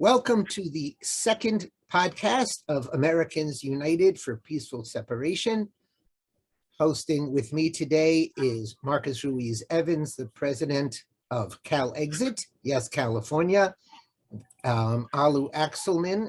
Welcome to the second podcast of Americans United for Peaceful Separation. Hosting with me today is Marcus Ruiz Evans, the president of CalExit, yes, California. Alu Axelman,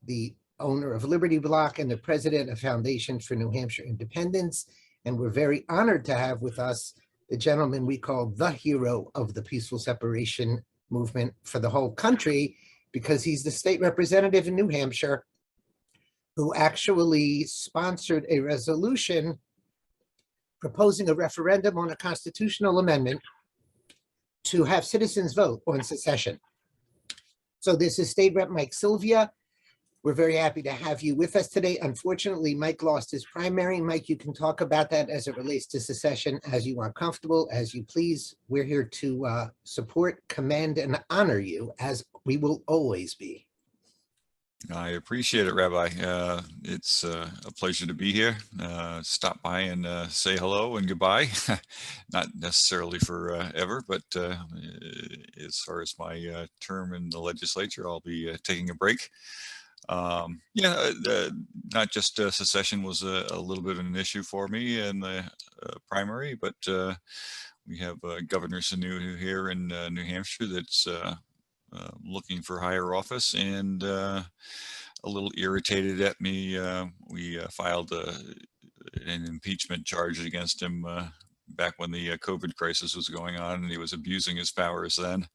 the owner of Liberty Block and the president of Foundation for New Hampshire Independence. And we're very honored to have with us the gentleman we call the hero of the peaceful separation movement for the whole country, because he's the state representative in New Hampshire who actually sponsored a resolution proposing a referendum on a constitutional amendment to have citizens vote on secession. So this is State Rep Mike Sylvia. We're very happy to have you with us today. Unfortunately, Mike lost his primary. Mike, you can talk about that as it relates to secession as you are comfortable, as you please. We're here to support, commend, and honor you, as we will always be. I appreciate it, Rabbi. It's a pleasure to be here. Stop by and say hello and goodbye. Not necessarily forever, but as far as my term in the legislature, I'll be taking a break. Not just secession was a little bit of an issue for me in the primary, but we have Governor Sununu here in New Hampshire that's looking for higher office and a little irritated at me. We filed an impeachment charge against him back when the COVID crisis was going on, and he was abusing his powers then.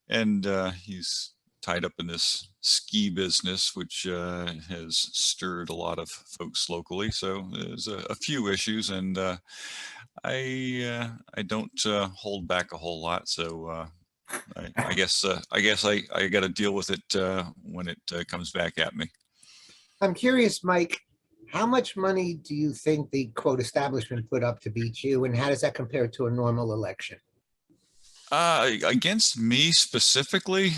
And he's tied up in this ski business, which has stirred a lot of folks locally. So there's a few issues, and I don't hold back a whole lot. So I guess I got to deal with it when it comes back at me. I'm curious, Mike, how much money do you think the quote establishment put up to beat you, and how does that compare to a normal election? Against me specifically,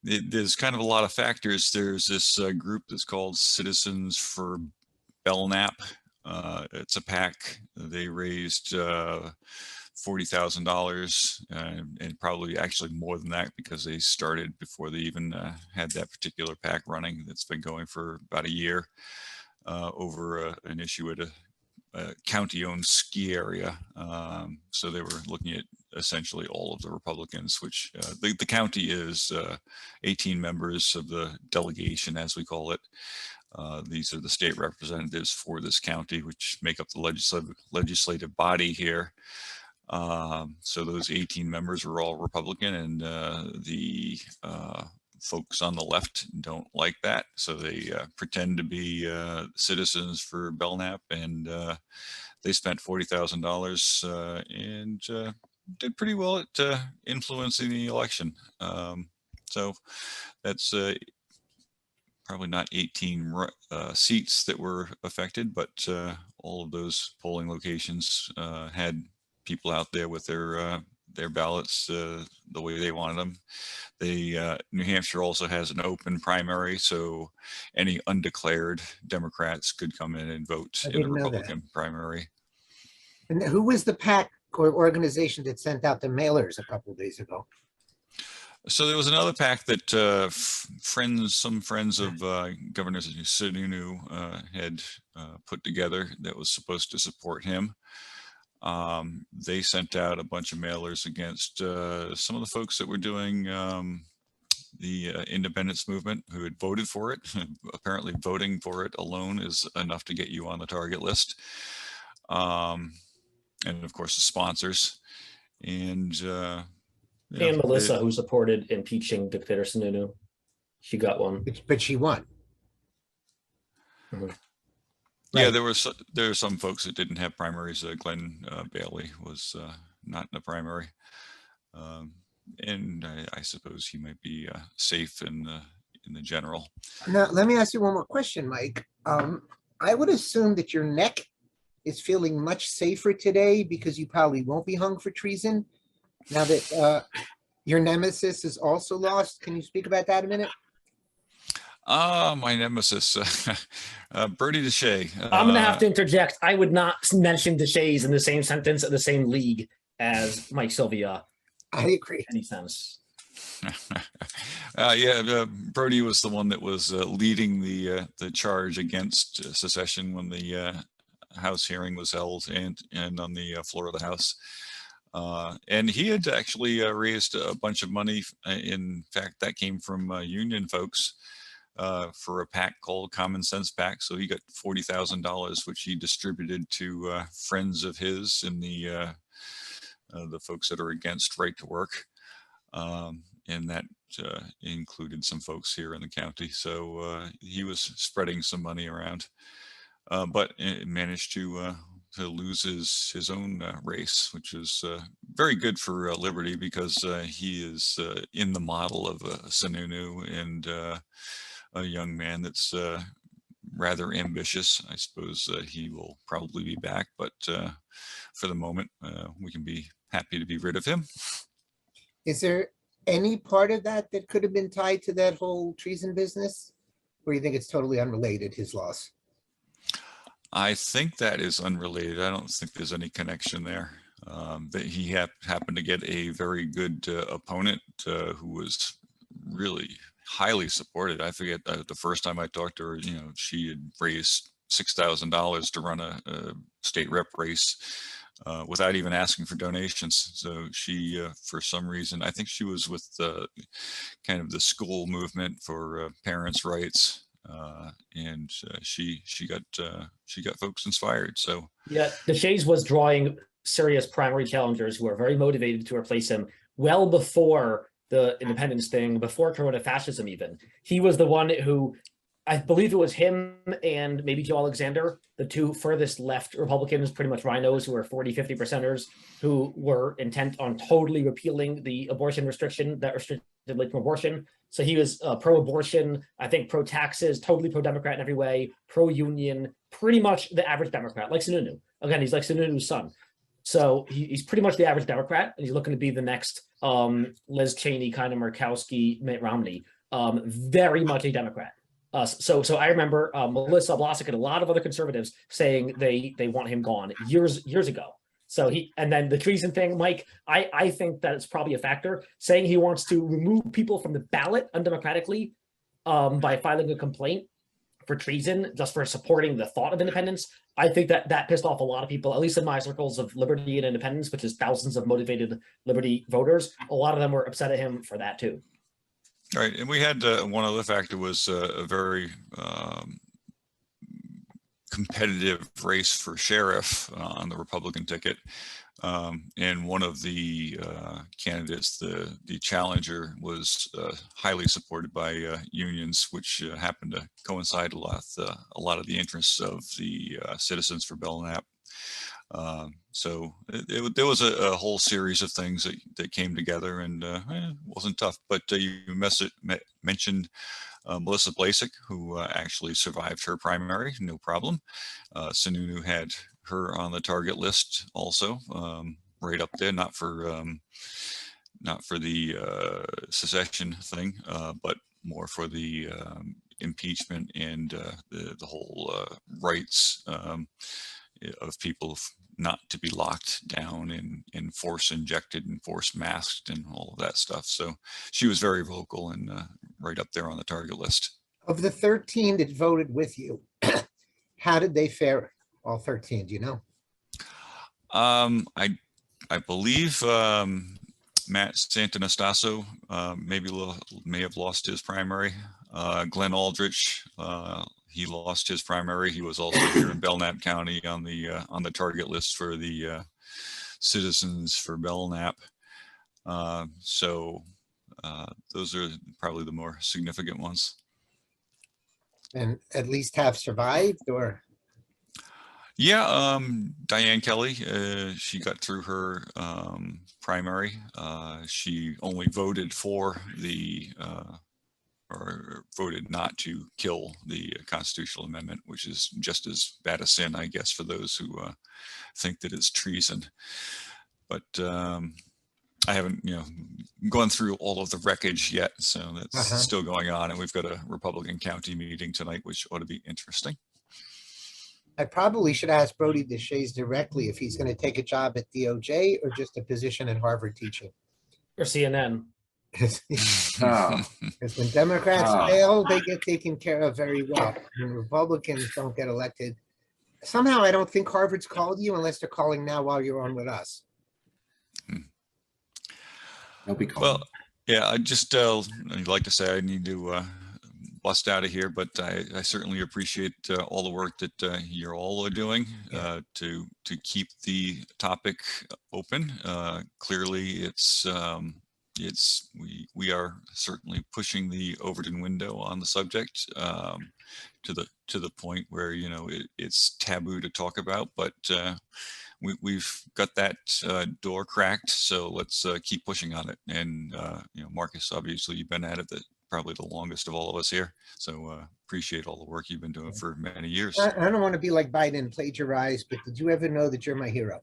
there's kind of a lot of factors. There's this group that's called Citizens for Belknap. It's a PAC. They raised $40,000 and probably actually more than that, because they started before they even had that particular PAC running. That's been going for about a year over an issue at a county-owned ski area. So they were looking at essentially all of the Republicans, which the county is 18 members of the delegation, as we call it. These are the state representatives for this county, which make up the legislative body here. So those 18 members are all Republican, and the folks on the left don't like that. So they pretend to be Citizens for Belknap, and they spent $40,000 and did pretty well at influencing the election. So that's probably not 18 seats that were affected, but all of those polling locations had people out there with their ballots the way they wanted them. New Hampshire also has an open primary, so any undeclared Democrats could come in and vote in the Republican primary. And who was the PAC or organization that sent out the mailers a couple of days ago? So there was another PAC that some friends of Governor Sununu had put together that was supposed to support him. They sent out a bunch of mailers against some of the folks that were doing the independence movement who had voted for it. Apparently voting for it alone is enough to get you on the target list. And of course the sponsors. And Melissa, who supported impeaching Dictator Sununu, she got one. But she won. Mm-hmm. Yeah, there were some folks that didn't have primaries. Glenn Bailey was not in a primary, and I suppose he might be safe in the general. Now, let me ask you one more question, Mike. I would assume that your neck is feeling much safer today because you probably won't be hung for treason now that your nemesis is also lost. Can you speak about that a minute? My nemesis, Bertie Deshay. I'm going to have to interject. I would not mention Deshays in the same sentence of the same league as Mike Sylvia. I agree. Any sense? Brody was the one that was leading the charge against secession when the House hearing was held and on the floor of the House. And he had actually raised a bunch of money. In fact, that came from union folks for a PAC called Common Sense PAC. So he got $40,000, which he distributed to friends of his and the folks that are against right to work. And that included some folks here in the county. So he was spreading some money around, but it managed to lose his own race, which is very good for Liberty, because he is in the model of Sununu, and a young man that's rather ambitious. I suppose he will probably be back, but for the moment, we can be happy to be rid of him. Is there any part of that that could have been tied to that whole treason business? Or you think it's totally unrelated, his loss? I think that is unrelated. I don't think there's any connection there. That he happened to get a very good opponent who was really highly supported. I forget the first time I talked to her, she had raised $6,000 to run a state rep race without even asking for donations. So she, for some reason, I think she was with kind of the school movement for parents' rights. And she got folks inspired. So yeah, DeShays was drawing serious primary challengers who are very motivated to replace him well before the independence thing, before Corona fascism even. He was the one who, I believe it was him and maybe Joe Alexander, the two furthest left Republicans, pretty much rhinos who were 40-50%ers, who were intent on totally repealing the abortion restriction that restricted late abortion. So he was pro-abortion, I think pro-taxes, totally pro-Democrat in every way, pro-union, pretty much the average Democrat, like Sununu. Again, he's like Sununu's son. So he's pretty much the average Democrat, and he's looking to be the next Liz Cheney, kind of Murkowski, Mitt Romney, very much a Democrat. So I remember Melissa Blasick and a lot of other conservatives saying they want him gone years ago. So and then the treason thing, Mike, I think that it's probably a factor. Saying he wants to remove people from the ballot undemocratically by filing a complaint for treason, just for supporting the thought of independence. I think that pissed off a lot of people, at least in my circles of liberty and independence, which is thousands of motivated Liberty voters. A lot of them were upset at him for that too. All right, and we had one other factor was a very competitive race for sheriff on the Republican ticket. And one of the candidates, the challenger, was highly supported by unions, which happened to coincide a lot of the interests of the Citizens for Belknap. So there was a whole series of things that came together, and it wasn't tough. But you mentioned Melissa Blasick, who actually survived her primary, no problem. Sununu had her on the target list also, right up there, not for the secession thing, but more for the impeachment and the whole rights of people not to be locked down and force injected and force masked and all of that stuff. So she was very vocal and right up there on the target list. Of the 13 that voted with you, how did they fare? All 13, do you know? I believe Matt Santonastasso may have lost his primary. Glenn Aldrich, he lost his primary. He was also here in Belknap County on the target list for the Citizens for Belknap. So those are probably the more significant ones. And at least have survived, or? Yeah, Diane Kelly, she got through her primary. She only voted for or voted not to kill the constitutional amendment, which is just as bad a sin, I guess, for those who think that it's treason. But I haven't, gone through all of the wreckage yet, so that's still going on. And we've got a Republican county meeting tonight, which ought to be interesting. I probably should ask Brody DeShays directly if he's going to take a job at DOJ or just a position at Harvard teaching. Or CNN. Oh, Because when Democrats Ah. fail, they get taken care of very well. When Republicans don't get elected, somehow I don't think Harvard's called you unless they're calling now while you're on with us. they'll be calling. Well, yeah, I'd like to say I need to bust out of here, but I certainly appreciate all the work that you're all are doing to keep the topic open. Clearly, we are certainly pushing the Overton window on the subject to the point where it's taboo to talk about, but we've got that door cracked, so let's keep pushing on it. And Marcus, obviously you've been at it probably the longest of all of us here, so appreciate all the work you've been doing for many years. I don't want to be like Biden and plagiarize, but did you ever know that you're my hero?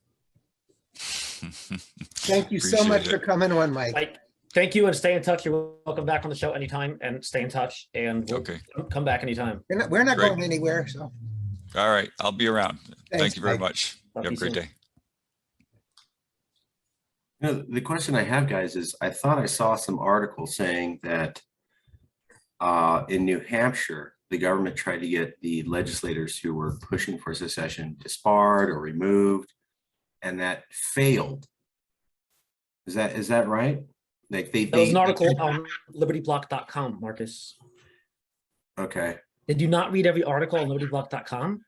Thank you so much for coming on, Mike. Thank you, and stay in touch. You're welcome back on the show anytime, and stay in touch, and we'll come back anytime. We're not going anywhere. So, all right, I'll be around. Thanks, Thank you very Mike. much. Talk Have a to you great soon. day. The question I have, guys, is I thought I saw some article saying that in New Hampshire, the government tried to get the legislators who were pushing for secession disbarred or removed, and that failed. Is that right? Like That was an article on libertyblock.com, Marcus. Okay. Did you not read every article on libertyblock.com?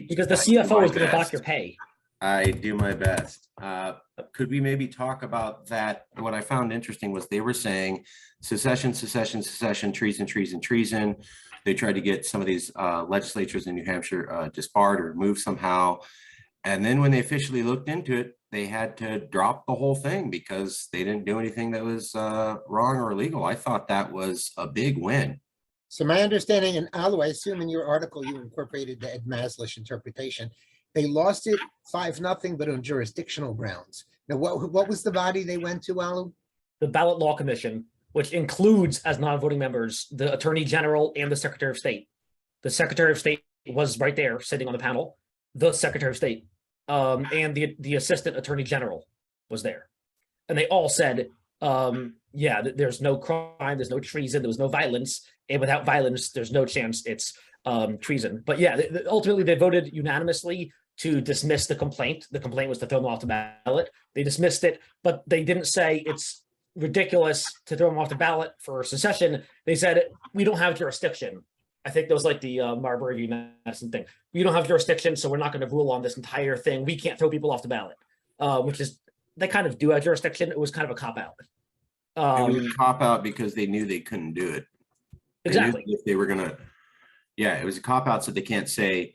Because the I do CFO my is going to dock best. your pay. I do my best. Could we maybe talk about that? What I found interesting was they were saying secession, secession, secession, treason, treason, treason. They tried to get some of these legislatures in New Hampshire disbarred or removed somehow. And then when they officially looked into it, they had to drop the whole thing because they didn't do anything that was wrong or illegal. I thought that was a big win. So my understanding, and Alu, I assume in your article you incorporated the Ed Maslish interpretation. They lost it 5-0, but on jurisdictional grounds. Now, what was the body they went to, Alu? The Ballot Law Commission, which includes as non-voting members the Attorney General and the Secretary of State. The Secretary of State was right there sitting on the panel. The Secretary of State and the Assistant Attorney General was there. And they all said, yeah, there's no crime, there's no treason, there was no violence. And without violence, there's no chance it's treason. But yeah, ultimately they voted unanimously to dismiss the complaint. The complaint was to throw them off the ballot. They dismissed it, but they didn't say it's ridiculous to throw them off the ballot for secession. They said, we don't have jurisdiction. I think that was like the Marbury v. Madison thing. We don't have jurisdiction, so we're not going to rule on this entire thing. We can't throw people off the ballot, which is, they kind of do have jurisdiction. It was kind of a cop-out. It was a cop-out because they knew they couldn't do it. Exactly. If they were going to, yeah, it was a cop-out, so they can't say,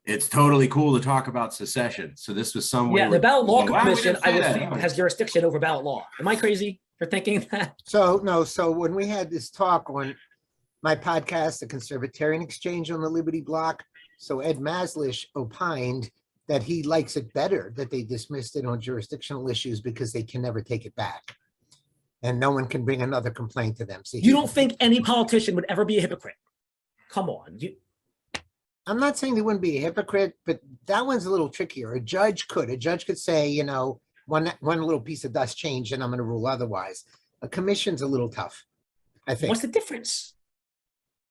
it's totally cool to talk about secession. So this was some way. Yeah, the Ballot Law Wow, we Commission, didn't I say would that. think, has jurisdiction over ballot law. Am I crazy for thinking that? So no, so when we had this talk on my podcast, The Conservatarian Exchange on the Liberty Block, so Ed Maslish opined that he likes it better that they dismissed it on jurisdictional issues because they can never take it back. And no one can bring another complaint to them. So You don't think any politician would ever be a hypocrite? Come on. I'm not saying they wouldn't be a hypocrite, but that one's a little trickier. A judge could say, you know, one little piece of dust changed and I'm going to rule otherwise. A commission's a little tough, I think. What's the difference?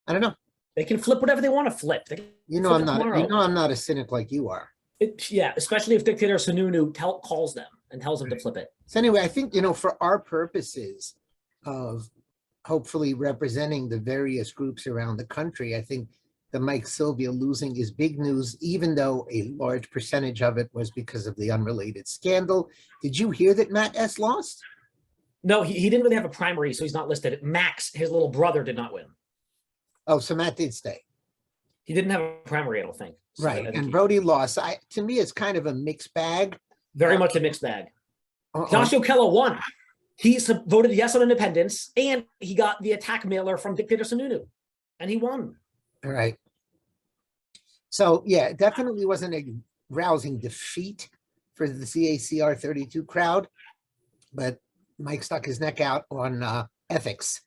I don't know. They can flip whatever they want to flip. They can You know, flip I'm it not. tomorrow. You know, I'm not a cynic like you are. Yeah, especially if dictator Sununu calls them and tells them to flip it. So anyway, I think, you know, for our purposes of hopefully representing the various groups around the country, I think the Mike Sylvia losing is big news, even though a large percentage of it was because of the unrelated scandal. Did you hear that Matt S. lost? No, he didn't really have a primary, so he's not listed. Max, his little brother, did not win. Oh, so Matt did stay. He didn't have a primary, I don't think. So I Right. think And Brody lost. To me, it's kind of a mixed bag. very much a mixed bag. Uh-oh. Josh O'Kello won. He voted yes on independence, and he got the attack mailer from dictator Sununu, and he won. All right. So yeah, it definitely wasn't a rousing defeat for the CACR 32 crowd, but Mike stuck his neck out on ethics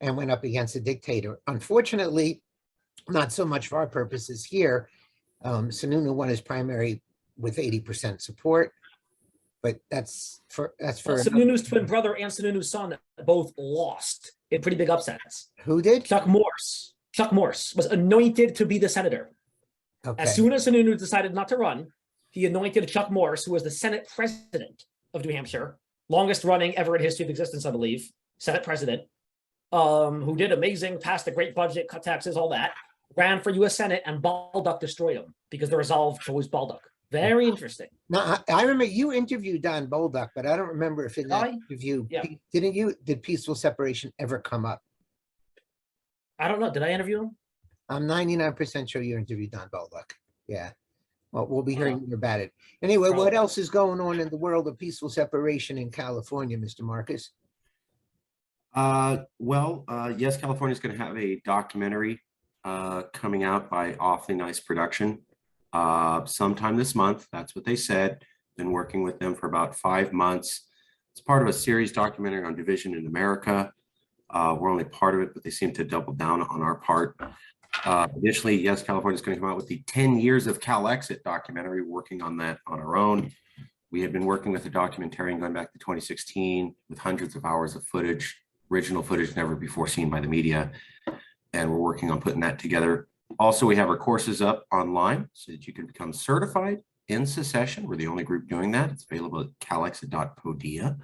and went up against a dictator. Unfortunately, not so much for our purposes here. Sununu won his primary with 80% support, but that's for Sununu's twin brother and Sununu's son both lost in pretty big upsets. who did? Chuck Morse was anointed to be the senator. Okay. As soon as Sununu decided not to run, he anointed Chuck Morse, who was the Senate president of New Hampshire, longest running ever in history of existence, I believe, Senate president, who did amazing, passed a great budget, cut taxes, all that, ran for U.S. Senate, and Baldock destroyed him because the resolve chose Baldock. Very interesting. Now, I remember you interviewed Don Bolduc, but I don't remember if in that interview, yeah. did peaceful separation ever come up? I don't know. Did I interview him? I'm 99% sure you interviewed Don Bolduc. Yeah. Well, we'll be hearing more about it. Anyway, what else is going on in the world of peaceful separation in California, Mr. Marcus? Yes, California is going to have a documentary coming out by Awfully Nice Production sometime this month. That's what they said. Been working with them for about 5 months. It's part of a series documentary on division in America. We're only part of it, but they seem to double down on our part. Additionally, yes, California is going to come out with the 10 Years of Cal Exit documentary, working on that on our own. We have been working with a documentarian going back to 2016 with hundreds of hours of footage, original footage never before seen by the media. And we're working on putting that together. Also, we have our courses up online so that you can become certified in secession. We're the only group doing that. It's available at calexit.podia.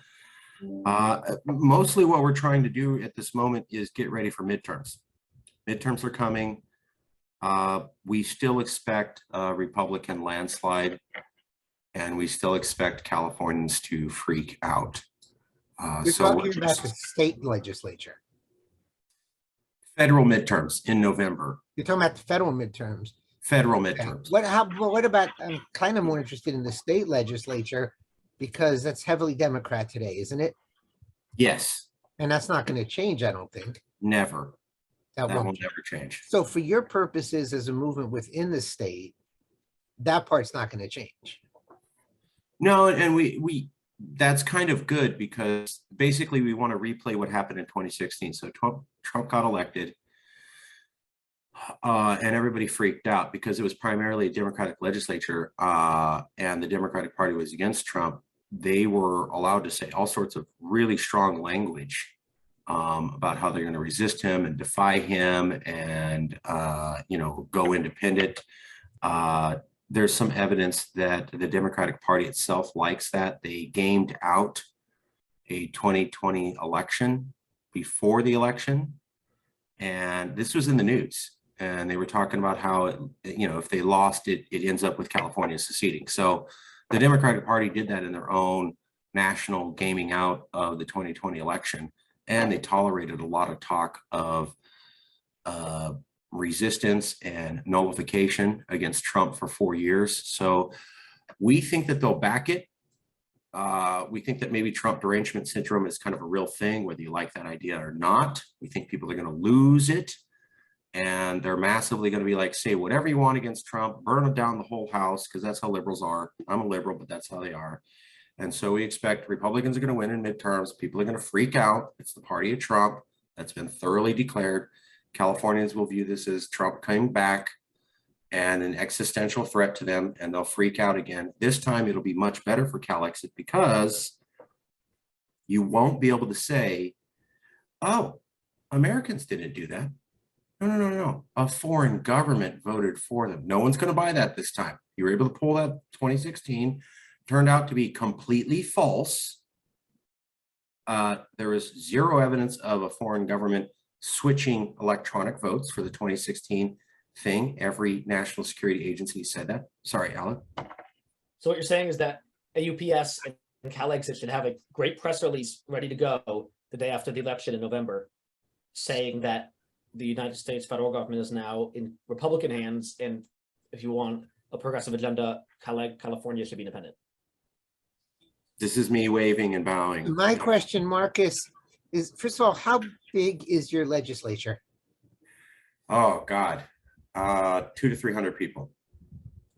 Mostly what we're trying to do at this moment is get ready for midterms. Midterms are coming. We still expect a Republican landslide, and we still expect Californians to freak out. You're talking about the state legislature. Federal midterms in November. You're talking about the federal midterms. Federal Okay. midterms. What about, I'm kind of more interested in the state legislature because that's heavily Democrat today, isn't it? Yes. And that's not going to change, I don't think. Never. That That will won't. never change. So for your purposes as a movement within the state, that part's not going to change. No, and we that's kind of good because basically we want to replay what happened in 2016. So Trump got elected and everybody freaked out because it was primarily a Democratic legislature and the Democratic Party was against Trump. They were allowed to say all sorts of really strong language about how they're going to resist him and defy him and, go independent. There's some evidence that the Democratic Party itself likes that. They gamed out a 2020 election before the election. And this was in the news. And they were talking about how, if they lost it, it ends up with California seceding. So the Democratic Party did that in their own national gaming out of the 2020 election. And they tolerated a lot of talk of resistance and nullification against Trump for 4 years. So we think that they'll back it. We think that maybe Trump derangement syndrome is kind of a real thing, whether you like that idea or not. We think people are going to lose it. And they're massively going to be like, say whatever you want against Trump, burn down the whole house, because that's how liberals are. I'm a liberal, but that's how they are. And so we expect Republicans are going to win in midterms. People are going to freak out. It's the party of Trump. That's been thoroughly declared. Californians will view this as Trump coming back and an existential threat to them, and they'll freak out again. This time it'll be much better for CalExit because you won't be able to say, oh, Americans didn't do that. No. A foreign government voted for them. No one's going to buy that this time. You were able to pull that 2016. Turned out to be completely false. There is zero evidence of a foreign government switching electronic votes for the 2016 thing. Every national security agency said that. Sorry, Alan. So what you're saying is that AUPS and CalExit should have a great press release ready to go the day after the election in November, saying that the United States federal government is now in Republican hands, and if you want a progressive agenda, California should be independent. This is me waving and bowing. My question, Marcus, is first of all, how big is your legislature? Oh God, 200 to 300 people.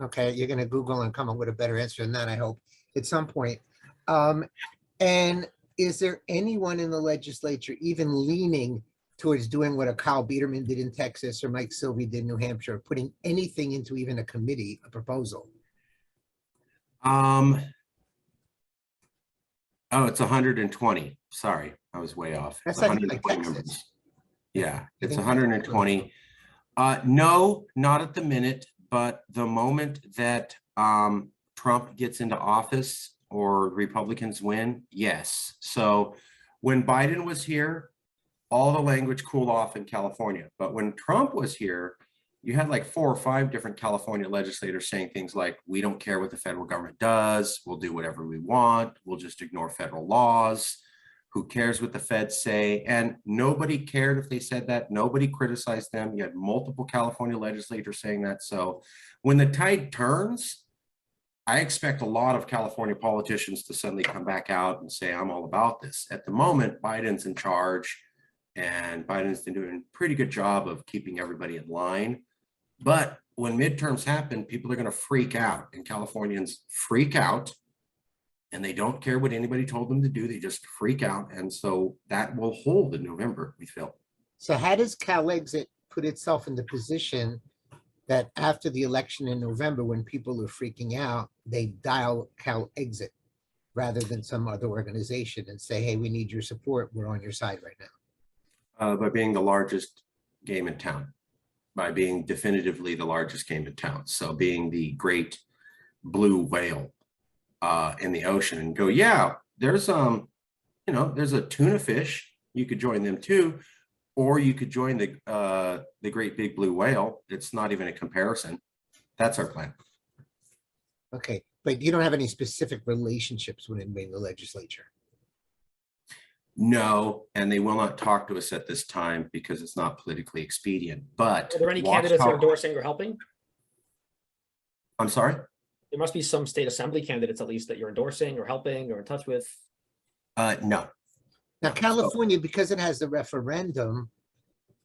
Okay, you're going to Google and come up with a better answer than that, I hope, at some point. And is there anyone in the legislature even leaning towards doing what a Kyle Biederman did in Texas or Mike Sylvie did in New Hampshire, putting anything into even a committee, a proposal? Oh, it's 120. Sorry, I was way off. It's That's like 120 Texas. members. Yeah, I it's think 120. No, not at the minute, but the moment that Trump gets into office or Republicans win, yes. So when Biden was here, all the language cooled off in California. But when Trump was here, you had like 4 or 5 different California legislators saying things like, we don't care what the federal government does. We'll do whatever we want. We'll just ignore federal laws. Who cares what the feds say? And nobody cared if they said that. Nobody criticized them. You had multiple California legislators saying that. So when the tide turns, I expect a lot of California politicians to suddenly come back out and say, I'm all about this. At the moment, Biden's in charge, and Biden's been doing a pretty good job of keeping everybody in line. But when midterms happen, people are going to freak out, and Californians freak out, and they don't care what anybody told them to do. They just freak out. And so that will hold in November, we feel. So how does CalExit put itself in the position that after the election in November, when people are freaking out, they dial CalExit rather than some other organization and say, hey, we need your support. We're on your side right now. By being the largest game in town, by being definitively the largest game in town. So being the great blue whale in the ocean, and go, yeah, there's there's a tuna fish. You could join them too, or you could join the great big blue whale. It's not even a comparison. That's our plan. Okay, but you don't have any specific relationships within the legislature. No, and they will not talk to us at this time because it's not politically expedient. But Are there any watch candidates how- you're endorsing or helping? I'm sorry? There must be some state assembly candidates at least that you're endorsing or helping or in touch with. No. Now, California, because it has the referendum,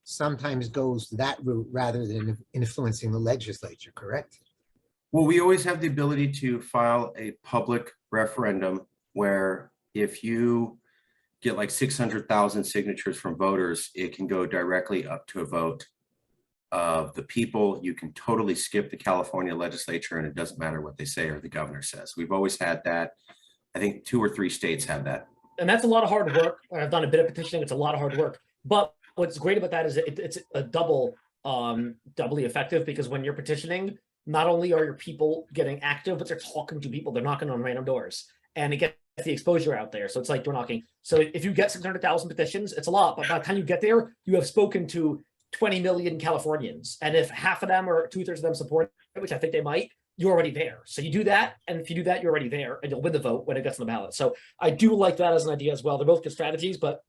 sometimes goes that route rather than influencing the legislature, correct? Well, we always have the ability to file a public referendum where if you get like 600,000 signatures from voters, it can go directly up to a vote of the people. You can totally skip the California legislature and it doesn't matter what they say or the governor says. We've always had that. I think 2 or 3 states have that. And that's a lot of hard work. I've done a bit of petitioning. It's a lot of hard work. But what's great about that is it's a doubly effective, because when you're petitioning, not only are your people getting active, but they're talking to people. They're knocking on random doors, and it gets the exposure out there. So it's like door knocking. So if you get 600,000 petitions, it's a lot. But by the time you get there, you have spoken to 20 million Californians. And if half of them or 2/3 of them support it, which I think they might, you're already there. So you do that. And if you do that, you're already there, and you'll win the vote when it gets on the ballot. So I do like that as an idea as well. They're both good strategies, but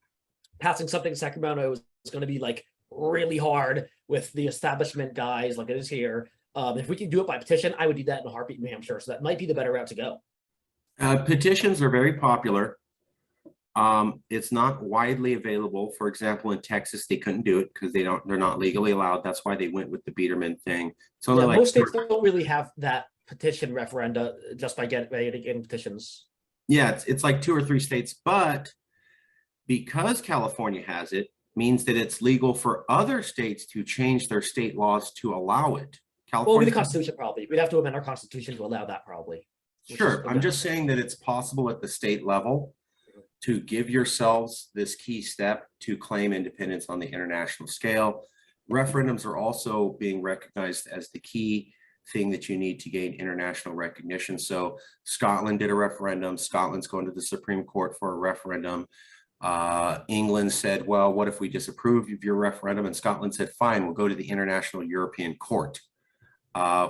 passing something in Sacramento is going to be like really hard with the establishment guys like it is here. If we can do it by petition, I would do that in a heartbeat in New Hampshire. So that might be the better route to go. Petitions are very popular. It's not widely available. For example, in Texas, they couldn't do it because they're not legally allowed. That's why they went with the Biederman thing. So Yeah, like most states don't really have that petition referenda just by getting petitions. Yeah, it's like 2 or 3 states, but because California has it, means that it's legal for other states to change their state laws to allow it. Well, the Constitution probably. We'd have to amend our Constitution to allow that probably. Sure, I'm just saying that it's possible at the state level to give yourselves this key step to claim independence on the international scale. Referendums are also being recognized as the key thing that you need to gain international recognition. So Scotland did a referendum. Scotland's going to the Supreme Court for a referendum. England said, well, what if we disapprove of your referendum? And Scotland said, fine, we'll go to the International European Court.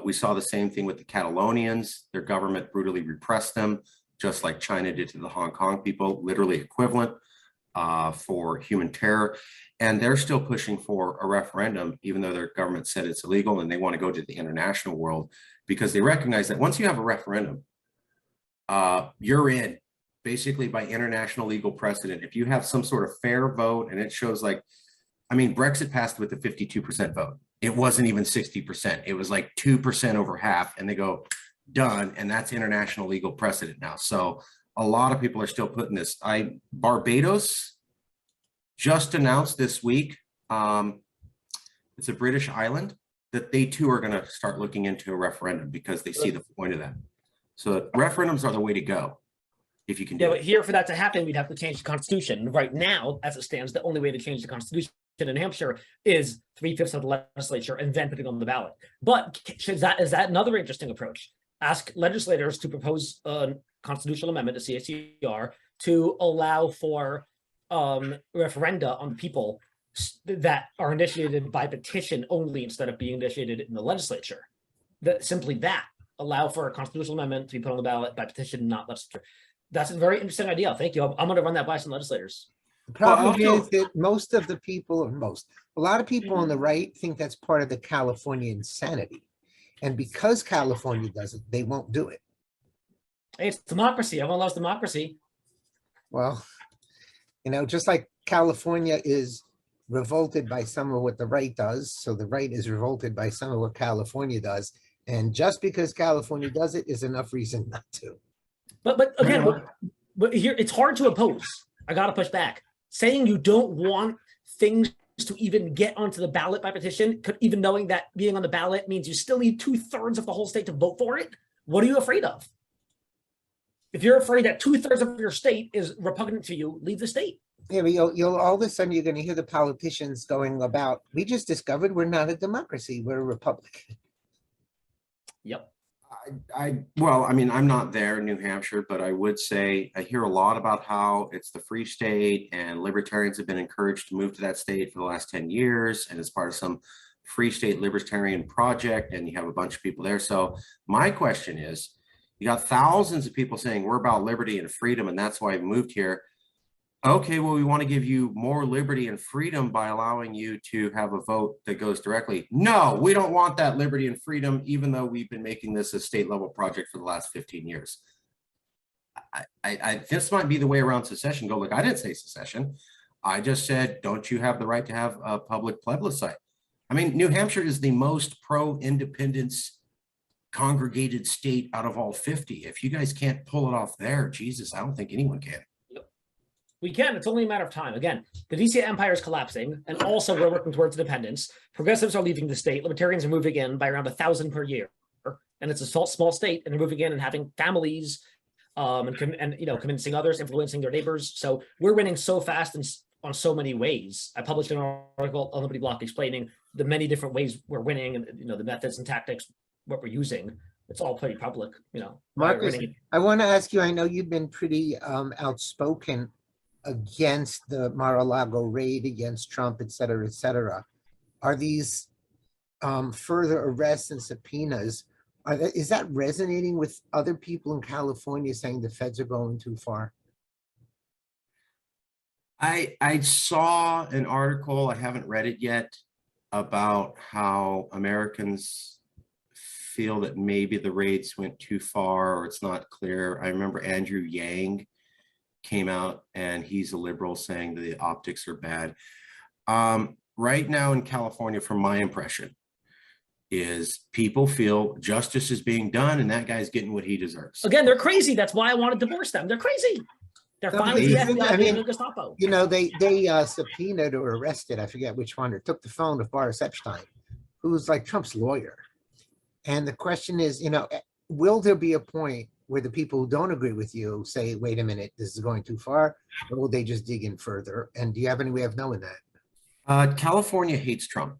We saw the same thing with the Catalonians. Their government brutally repressed them, just like China did to the Hong Kong people, literally equivalent for human terror. And they're still pushing for a referendum, even though their government said it's illegal, and they want to go to the international world because they recognize that once you have a referendum, you're in basically by international legal precedent. If you have some sort of fair vote and it shows like, I mean, Brexit passed with a 52% vote. It wasn't even 60%. It was like 2% over half, and they go, done. And that's international legal precedent now. So a lot of people are still putting this. Barbados just announced this week, it's a British island, that they too are going to start looking into a referendum because they see the point of that. So referendums are the way to go. if you can Yeah, do but it. here for that to happen, we'd have to change the Constitution. Right now, as it stands, the only way to change the Constitution in New Hampshire is 3/5 of the legislature and then putting it on the ballot. But is that another interesting approach? Ask legislators to propose a constitutional amendment, a CACR, to allow for referenda on people that are initiated by petition only instead of being initiated in the legislature. Simply that, allow for a constitutional amendment to be put on the ballot by petition, not legislature. That's a very interesting idea. Thank you. I'm going to run that by some legislators. The problem Well, also- is that most of the people, a lot of people on the right think that's part of the California insanity. And because California does it, they won't do it. Hey, it's democracy. Everyone loves democracy. Well, just like California is revolted by some of what the right does, so the right is revolted by some of what California does. And just because California does it is enough reason not to. But again, but here it's hard to oppose. I got to push back. Saying you don't want things to even get onto the ballot by petition, even knowing that being on the ballot means you still need 2/3 of the whole state to vote for it. What are you afraid of? If you're afraid that 2/3 of your state is repugnant to you, leave the state. Yeah, but you'll all of a sudden you're going to hear the politicians going about, we just discovered we're not a democracy, we're a republic. Yep. Well, I mean, I'm not there in New Hampshire, but I would say I hear a lot about how it's the free state and libertarians have been encouraged to move to that state for the last 10 years. And it's part of some free state libertarian project, and you have a bunch of people there. So my question is, you got thousands of people saying we're about liberty and freedom, and that's why I moved here. Okay, well, we want to give you more liberty and freedom by allowing you to have a vote that goes directly. No, we don't want that liberty and freedom, even though we've been making this a state level project for the last 15 years. This might be the way around secession. Go, look, I didn't say secession. I just said, don't you have the right to have a public plebiscite? I mean, New Hampshire is the most pro-independence congregated state out of all 50. If you guys can't pull it off there, Jesus, I don't think anyone can. We can. It's only a matter of time. Again, the DC empire is collapsing, and also we're working towards independence. Progressives are leaving the state. Libertarians are moving in by around 1,000 per year, and it's a small state, and they're moving in and having families, and convincing others, influencing their neighbors. So we're winning so fast and on so many ways. I published an article on Liberty Block explaining the many different ways we're winning, and the methods and tactics what we're using. It's all pretty public. Marcus, I want to ask you. I know you've been pretty outspoken against the Mar-a-Lago raid, against Trump, et cetera, et cetera. Are these further arrests and subpoenas, is that resonating with other people in California saying the feds are going too far? I saw an article, I haven't read it yet, about how Americans feel that maybe the raids went too far or it's not clear. I remember Andrew Yang came out, and he's a liberal, saying that the optics are bad. Right now in California, from my impression, is people feel justice is being done and that guy's getting what he deserves. Again, they're crazy. That's why I want to divorce them. They're crazy. They're fine with the FBI and the Gestapo. They subpoenaed or arrested, I forget which one, or took the phone of Boris Epstein, who's like Trump's lawyer. And the question is, will there be a point where the people who don't agree with you say, wait a minute, this is going too far, or will they just dig in further? And do you have any way of knowing that? California hates Trump.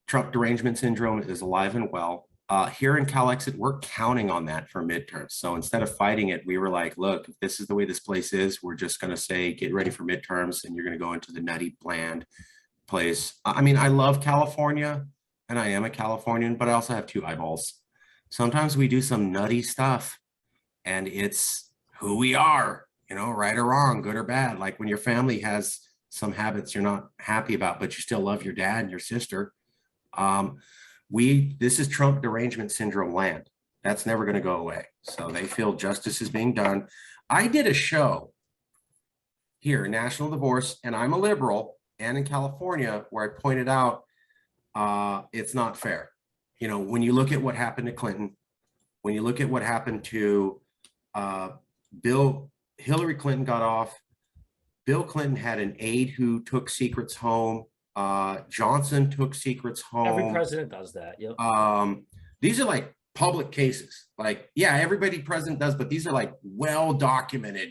Trump derangement syndrome is alive and well. Here in CalExit, we're counting on that for midterms. So instead of fighting it, we were like, look, if this is the way this place is, we're just going to say, get ready for midterms, and you're going to go into the nutty, bland place. I mean, I love California, and I am a Californian, but I also have two eyeballs. Sometimes we do some nutty stuff, and it's who we are, right or wrong, good or bad. Like when your family has some habits you're not happy about, but you still love your dad and your sister. This is Trump derangement syndrome land. That's never going to go away. So they feel justice is being done. I did a show here, National Divorce, and I'm a liberal, and in California, where I pointed out it's not fair. When you look at what happened to Clinton, when you look at what happened to Hillary Clinton got off. Bill Clinton had an aide who took secrets home. Johnson took secrets home. Every president does that. Yep. These are like public cases. Like, yeah, everybody present does, but these are like well-documented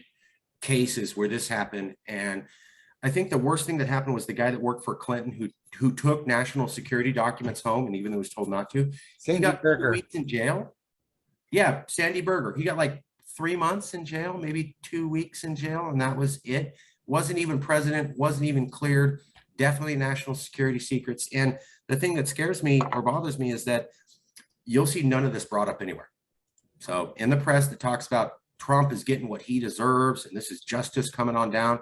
cases where this happened. And I think the worst thing that happened was the guy that worked for Clinton who took national security documents home, and even though he was told not to, he got 2 weeks in jail. Yeah, Sandy Berger. He got like 3 months in jail, maybe 2 weeks in jail, and that was it. Wasn't even president, wasn't even cleared, definitely national security secrets. And the thing that scares me or bothers me is that you'll see none of this brought up anywhere. So in the press that talks about Trump is getting what he deserves, and this is justice coming on down,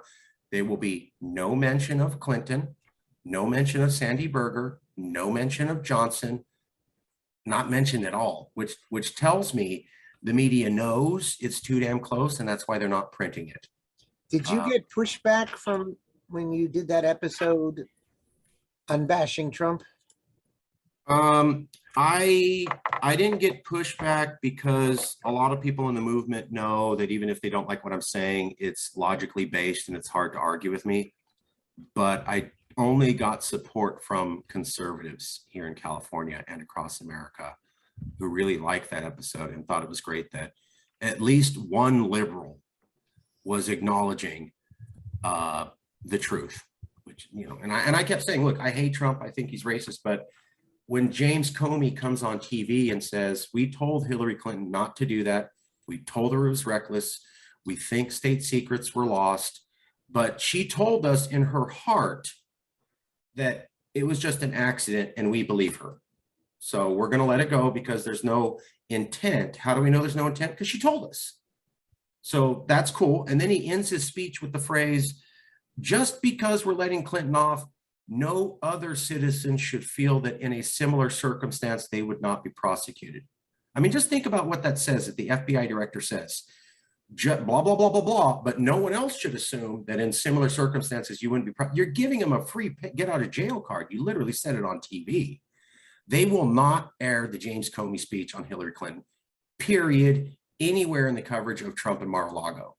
there will be no mention of Clinton, no mention of Sandy Berger, no mention of Johnson, not mentioned at all, which tells me the media knows it's too damn close, and that's why they're not printing it. Did you get pushback from when you did that episode unbashing Trump? I didn't get pushback because a lot of people in the movement know that even if they don't like what I'm saying, it's logically based and it's hard to argue with me. But I only got support from conservatives here in California and across America who really liked that episode and thought it was great that at least one liberal was acknowledging the truth, which, you know, and I kept saying, look, I hate Trump. I think he's racist. But when James Comey comes on TV and says, we told Hillary Clinton not to do that. We told her it was reckless. We think state secrets were lost, but she told us in her heart that it was just an accident and we believe her. So we're going to let it go because there's no intent. How do we know there's no intent? Because she told us. So that's cool. And then he ends his speech with the phrase, just because we're letting Clinton off, no other citizen should feel that in a similar circumstance, they would not be prosecuted. I mean, just think about what that says, that the FBI director says, blah, blah, blah, blah, blah, but no one else should assume that in similar circumstances, you wouldn't be, you're giving them a free get out of jail card. You literally said it on TV. They will not air the James Comey speech on Hillary Clinton, period, anywhere in the coverage of Trump and Mar-a-Lago.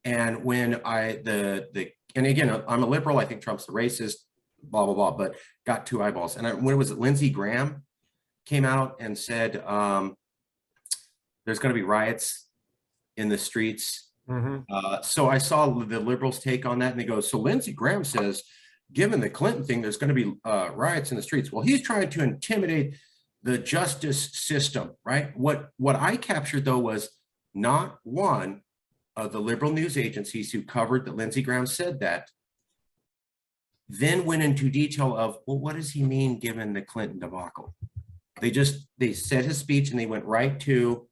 And when and again, I'm a liberal, I think Trump's a racist, blah, blah, blah, but got 2 eyeballs. And when was it? Lindsey Graham came out and said, there's going to be riots in the streets. So I saw the liberals take on that and they go, so Lindsey Graham says, given the Clinton thing, there's going to be riots in the streets. Well, he's trying to intimidate the justice system, right? What I captured though was not one of the liberal news agencies who covered that Lindsey Graham said that, then went into detail of, well, what does he mean given the Clinton debacle? They said his speech and they went right to,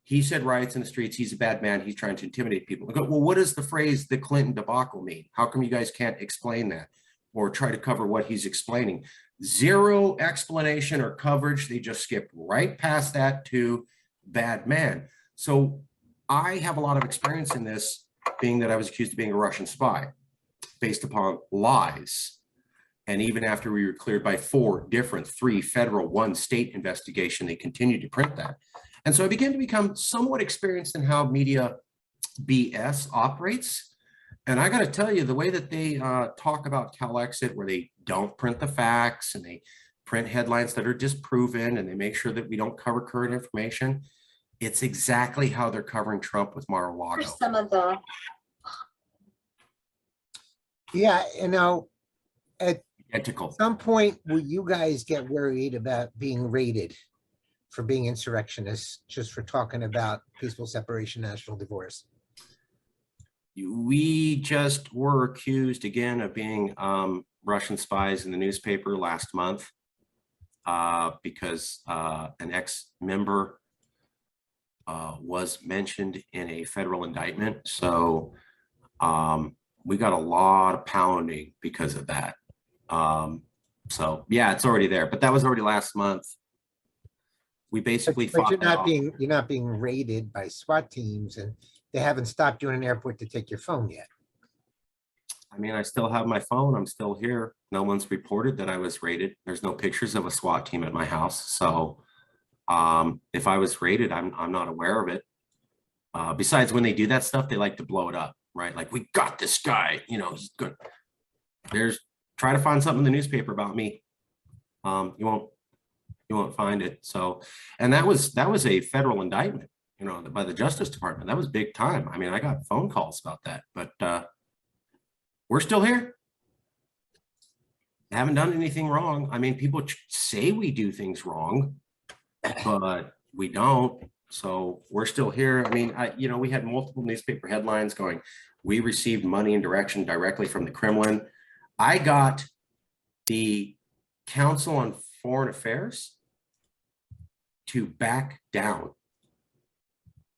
he said riots in the streets, he's a bad man, he's trying to intimidate people. I go, well, what does the phrase the Clinton debacle mean? How come you guys can't explain that or try to cover what he's explaining? Zero explanation or coverage. They just skipped right past that to bad man. So I have a lot of experience in this, being that I was accused of being a Russian spy based upon lies. And even after we were cleared by 3 federal, 1 state investigation, they continued to print that. And so I began to become somewhat experienced in how media BS operates. And I got to tell you, the way that they talk about CalExit, where they don't print the facts and they print headlines that are disproven and they make sure that we don't cover current information, it's exactly how they're covering Trump with Mar-a-Lago. Some of the Yeah, you know, at Identical. some point, will you guys get worried about being raided for being insurrectionists, just for talking about peaceful separation, national divorce? We just were accused again of being Russian spies in the newspaper last month because an ex-member was mentioned in a federal indictment. So we got a lot of pounding because of that. So yeah, it's already there, but that was already last month. We basically But you're fought not being raided by SWAT teams, and they haven't stopped you in an airport to take your phone yet. I mean, I still have my phone. I'm still here. No one's reported that I was raided. There's no pictures of a SWAT team at my house. So if I was raided, I'm not aware of it. Besides, when they do that stuff, they like to blow it up, right? Like, we got this guy, you know, he's good. Try to find something in the newspaper about me. You won't. You won't find it. So, and that was a federal indictment, you know, by the Justice Department. That was big time. I mean, I got phone calls about that, but we're still here. Haven't done anything wrong. I mean, people say we do things wrong, but we don't. So we're still here. I mean, you know, we had multiple newspaper headlines going, we received money and direction directly from the Kremlin. I got the Council on Foreign Affairs to back down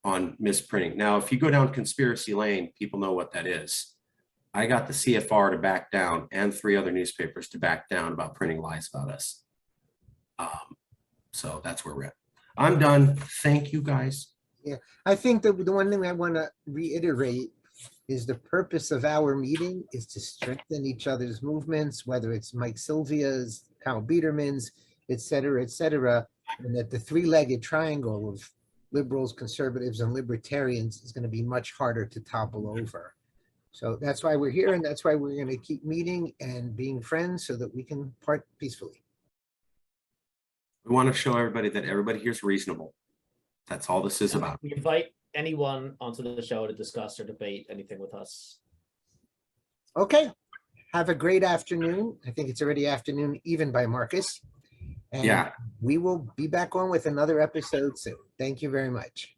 on misprinting. Now, if you go down conspiracy lane, people know what that is. I got the CFR to back down and 3 other newspapers to back down about printing lies about us. So that's where we're at. I'm done. Thank you, guys. Yeah, I think that the one thing I want to reiterate is the purpose of our meeting is to strengthen each other's movements, whether it's Mike Sylvia's, Kyle Biederman's, et cetera, and that the 3-legged triangle of liberals, conservatives, and libertarians is going to be much harder to topple over. So that's why we're here, and that's why we're going to keep meeting and being friends so that we can part peacefully. We want to show everybody that everybody here is reasonable. That's all this is about. We invite anyone onto the show to discuss or debate anything with us. Okay, have a great afternoon. I think it's already afternoon even by Marcus. And Yeah. we will be back on with another episode soon. Thank you very much.